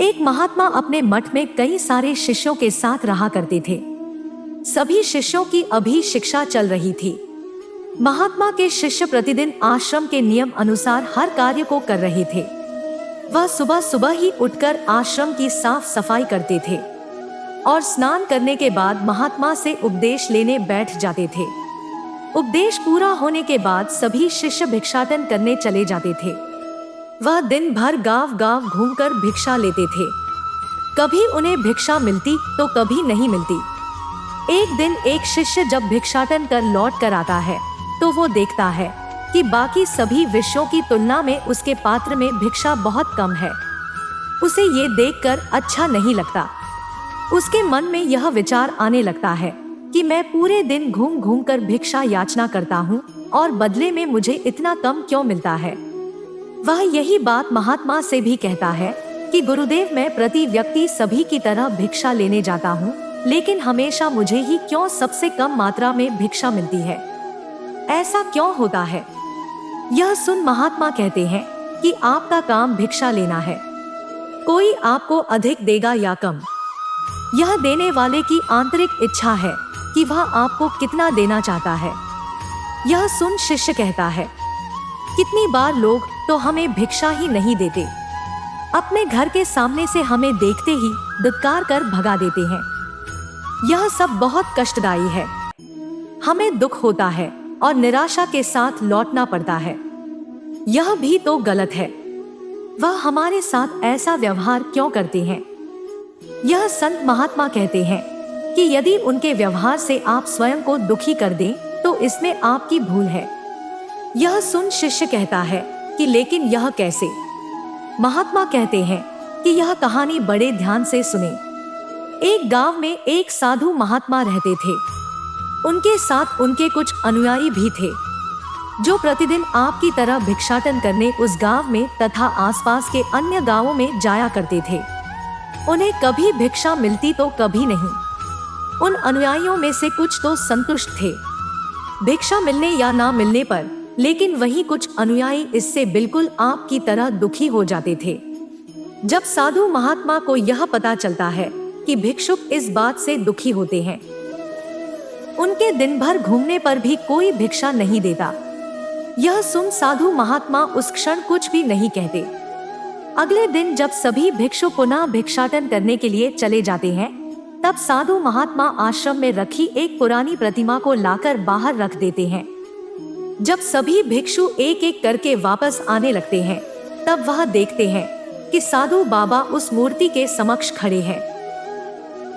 एक महात्मा अपने मठ में कई सारे शिष्यों के साथ रहा करते थे। सभी शिष्यों की अभी शिक्षा चल रही थी। महात्मा के शिष्य प्रतिदिन आश्रम के नियम अनुसार हर कार्य को कर रहे थे। वह सुबह सुबह ही उठकर आश्रम की साफ सफाई करते थे और स्नान करने के बाद महात्मा से उपदेश लेने बैठ जाते थे। उपदेश पूरा होने के बाद सभी शिष्य भिक्षाटन करने चले जाते थे। वह दिन भर गांव गांव घूमकर भिक्षा लेते थे। कभी उन्हें भिक्षा मिलती तो कभी नहीं मिलती। एक दिन एक शिष्य जब भिक्षाटन कर लौट कर आता है तो वो देखता है कि बाकी सभी विषयों की तुलना में उसके पात्र में भिक्षा बहुत कम है। उसे ये देखकर अच्छा नहीं लगता। उसके मन में यह विचार आने लगता है कि मैं पूरे दिन घूम घूम कर भिक्षा याचना करता हूँ और बदले में मुझे इतना कम क्यों मिलता है। वह यही बात महात्मा से भी कहता है कि गुरुदेव, मैं प्रति व्यक्ति सभी की तरह भिक्षा लेने जाता हूँ, लेकिन हमेशा मुझे ही क्यों सबसे कम मात्रा में भिक्षा मिलती है। ऐसा क्यों होता है? यह सुन महात्मा कहते हैं कि आपका काम भिक्षा लेना है। कोई आपको अधिक देगा या कम, यह देने वाले की आंतरिक इच्छा है कि वह आपको कितना देना चाहता है। यह सुन शिष्य कहता है, कितनी बार लोग तो हमें भिक्षा ही नहीं देते, अपने घर के सामने से हमें देखते ही दुत्कार कर भगा देते हैं। यह सब बहुत कष्टदायी है। हमें दुख होता है और निराशा के साथ लौटना पड़ता है। यह भी तो गलत है। वह हमारे साथ ऐसा व्यवहार क्यों करते हैं? यह संत महात्मा कहते हैं कि यदि उनके व्यवहार से आप स्वयं को दुखी कर दें तो इसमें आपकी भूल है। यह सुन शिष्य कहता है कि लेकिन यह कैसे? महात्मा कहते हैं कि यह कहानी बड़े ध्यान से सुने। एक गांव में एक साधु महात्मा रहते थे। उनके साथ उनके कुछ अनुयायी भी थे जो प्रतिदिन आपकी तरह भिक्षाटन करने उस गांव में तथा आसपास के अन्य गांवों में जाया करते थे। उन्हें कभी भिक्षा मिलती तो कभी नहीं। उन अनुयायियों में से कुछ तो संतुष्ट थे भिक्षा मिलने या ना मिलने पर, लेकिन वहीं कुछ अनुयायी इससे बिल्कुल आपकी तरह दुखी हो जाते थे। जब साधु महात्मा को यह पता चलता है कि भिक्षुक इस बात से दुखी होते हैं, उनके दिन भर घूमने पर भी कोई भिक्षा नहीं देता, यह सुन साधु महात्मा उस क्षण कुछ भी नहीं कहते। अगले दिन जब सभी भिक्षु पुनः भिक्षाटन करने के लिए चले जाते हैं, तब साधु महात्मा आश्रम में रखी एक पुरानी प्रतिमा को लाकर बाहर रख देते हैं। जब सभी भिक्षु एक एक करके वापस आने लगते हैं, तब वह देखते हैं कि साधु बाबा उस मूर्ति के समक्ष खड़े हैं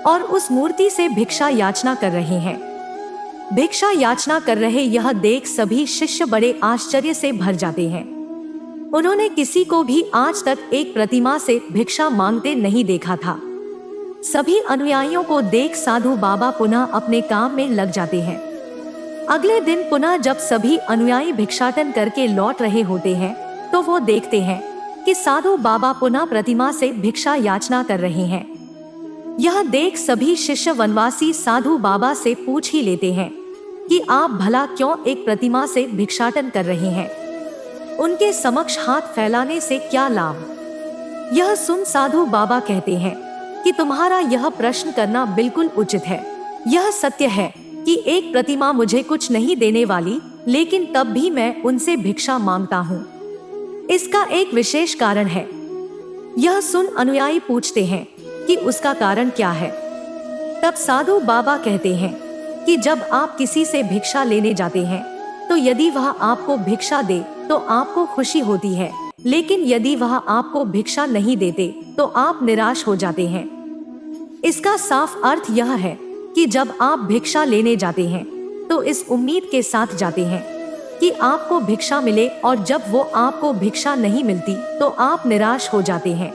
और उस मूर्ति से भिक्षा याचना कर रहे हैं। भिक्षा याचना कर रहे यह देख सभी शिष्य बड़े आश्चर्य से भर जाते हैं। उन्होंने किसी को भी आज तक एक प्रतिमा से भिक्षा मांगते नहीं देखा था। सभी अनुयायियों को देख साधु बाबा पुनः अपने काम में लग जाते हैं। अगले दिन पुनः जब सभी अनुयायी भिक्षाटन करके लौट रहे होते हैं, तो वो देखते हैं कि साधु बाबा पुनः प्रतिमा से भिक्षा याचना कर रहे हैं। यह देख सभी शिष्य वनवासी साधु बाबा से पूछ ही लेते हैं कि आप भला क्यों एक प्रतिमा से भिक्षाटन कर रहे हैं? उनके समक्ष हाथ फैलाने से क्या लाभ? यह सुन साधु बाबा कहते हैं कि तुम्हारा यह प्रश्न करना बिल्कुल उचित है। यह सत्य है कि एक प्रतिमा मुझे कुछ नहीं देने वाली, लेकिन तब भी मैं उनसे भिक्षा मांगता हूँ। इसका एक विशेष कारण है। यह सुन अनुयायी पूछते हैं कि उसका कारण क्या है? तब साधु बाबा कहते हैं कि जब आप किसी से भिक्षा लेने जाते हैं, तो यदि वह आपको भिक्षा दे तो आपको खुशी होती है, लेकिन यदि वह आपको भिक्षा नहीं देते तो आप निराश हो जाते हैं। इसका साफ अर्थ यह है कि जब आप भिक्षा लेने जाते हैं तो इस उम्मीद के साथ जाते हैं कि आपको भिक्षा मिले, और जब वो आपको भिक्षा नहीं मिलती तो आप निराश हो जाते हैं।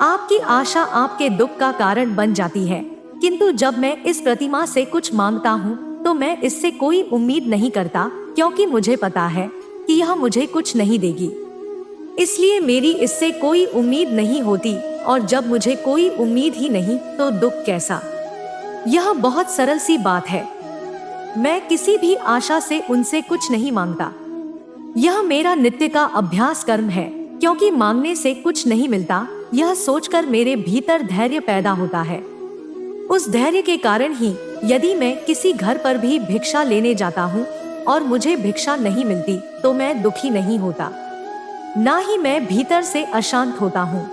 आपकी आशा आपके दुख का कारण बन जाती है। किंतु जब मैं इस प्रतिमा से कुछ मांगता हूँ तो मैं इससे कोई उम्मीद नहीं करता, क्योंकि मुझे पता है कि यह मुझे कुछ नहीं देगी, इसलिए मेरी इससे कोई उम्मीद नहीं होती। और जब मुझे कोई उम्मीद ही नहीं तो दुख कैसा? यह बहुत सरल सी बात है। मैं किसी भी आशा से उनसे कुछ नहीं मांगता। यह मेरा नित्य का अभ्यास कर्म है, क्योंकि मांगने से कुछ नहीं मिलता, यह सोचकर मेरे भीतर धैर्य पैदा होता है। उस धैर्य के कारण ही यदि मैं किसी घर पर भी भिक्षा लेने जाता हूँ और मुझे भिक्षा नहीं मिलती तो मैं दुखी नहीं होता, ना ही मैं भीतर से अशांत होता हूँ।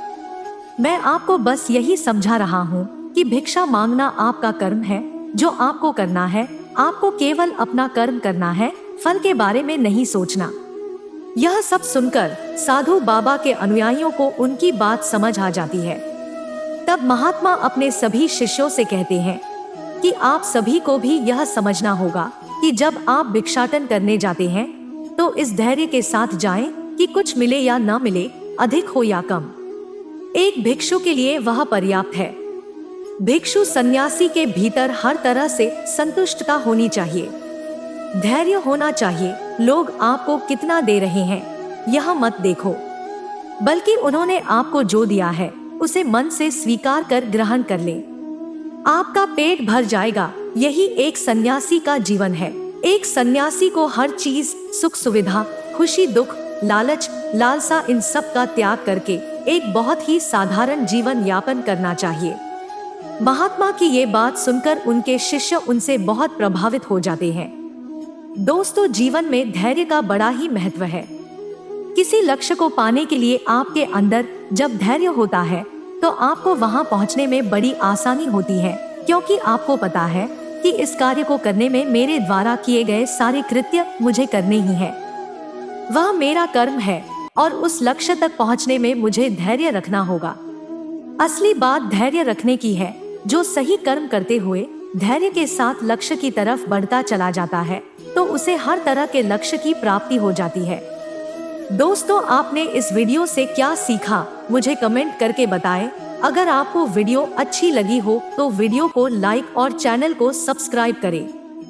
मैं आपको बस यही समझा रहा हूँ कि भिक्षा मांगना आपका कर्म है, जो आपको करना है। आपको केवल अपना कर्म करना है, फल के बारे में नहीं सोचना। यह सब सुनकर साधु बाबा के अनुयायियों को उनकी बात समझ आ जाती है। तब महात्मा अपने सभी शिष्यों से कहते हैं कि आप सभी को भी यह समझना होगा कि जब आप भिक्षाटन करने जाते हैं तो इस धैर्य के साथ जाएं कि कुछ मिले या न मिले, अधिक हो या कम, एक भिक्षु के लिए वह पर्याप्त है। भिक्षु सन्यासी के भीतर हर तरह से संतुष्टता होनी चाहिए, धैर्य होना चाहिए। लोग आपको कितना दे रहे हैं यह मत देखो, बल्कि उन्होंने आपको जो दिया है उसे मन से स्वीकार कर ग्रहण कर ले। आपका पेट भर जाएगा। यही एक सन्यासी का जीवन है। एक सन्यासी को हर चीज, सुख सुविधा, खुशी दुख, लालच लालसा, इन सब का त्याग करके एक बहुत ही साधारण जीवन यापन करना चाहिए। महात्मा की ये बात सुनकर उनके शिष्य उनसे बहुत प्रभावित हो जाते हैं। दोस्तों, जीवन में धैर्य का बड़ा ही महत्व है। किसी लक्ष्य को पाने के लिए आपके अंदर जब धैर्य होता है तो आपको वहां पहुंचने में बड़ी आसानी होती है, क्योंकि आपको पता है कि इस कार्य को करने में मेरे द्वारा किए गए सारे कृत्य मुझे करने ही है, वह मेरा कर्म है और उस लक्ष्य तक पहुंचने में मुझे धैर्य रखना होगा। असली बात धैर्य रखने की है। जो सही कर्म करते हुए धैर्य के साथ लक्ष्य की तरफ बढ़ता चला जाता है तो उसे हर तरह के लक्ष्य की प्राप्ति हो जाती है। दोस्तों, आपने इस वीडियो से क्या सीखा मुझे कमेंट करके बताएं। अगर आपको वीडियो अच्छी लगी हो तो वीडियो को लाइक और चैनल को सब्सक्राइब करें।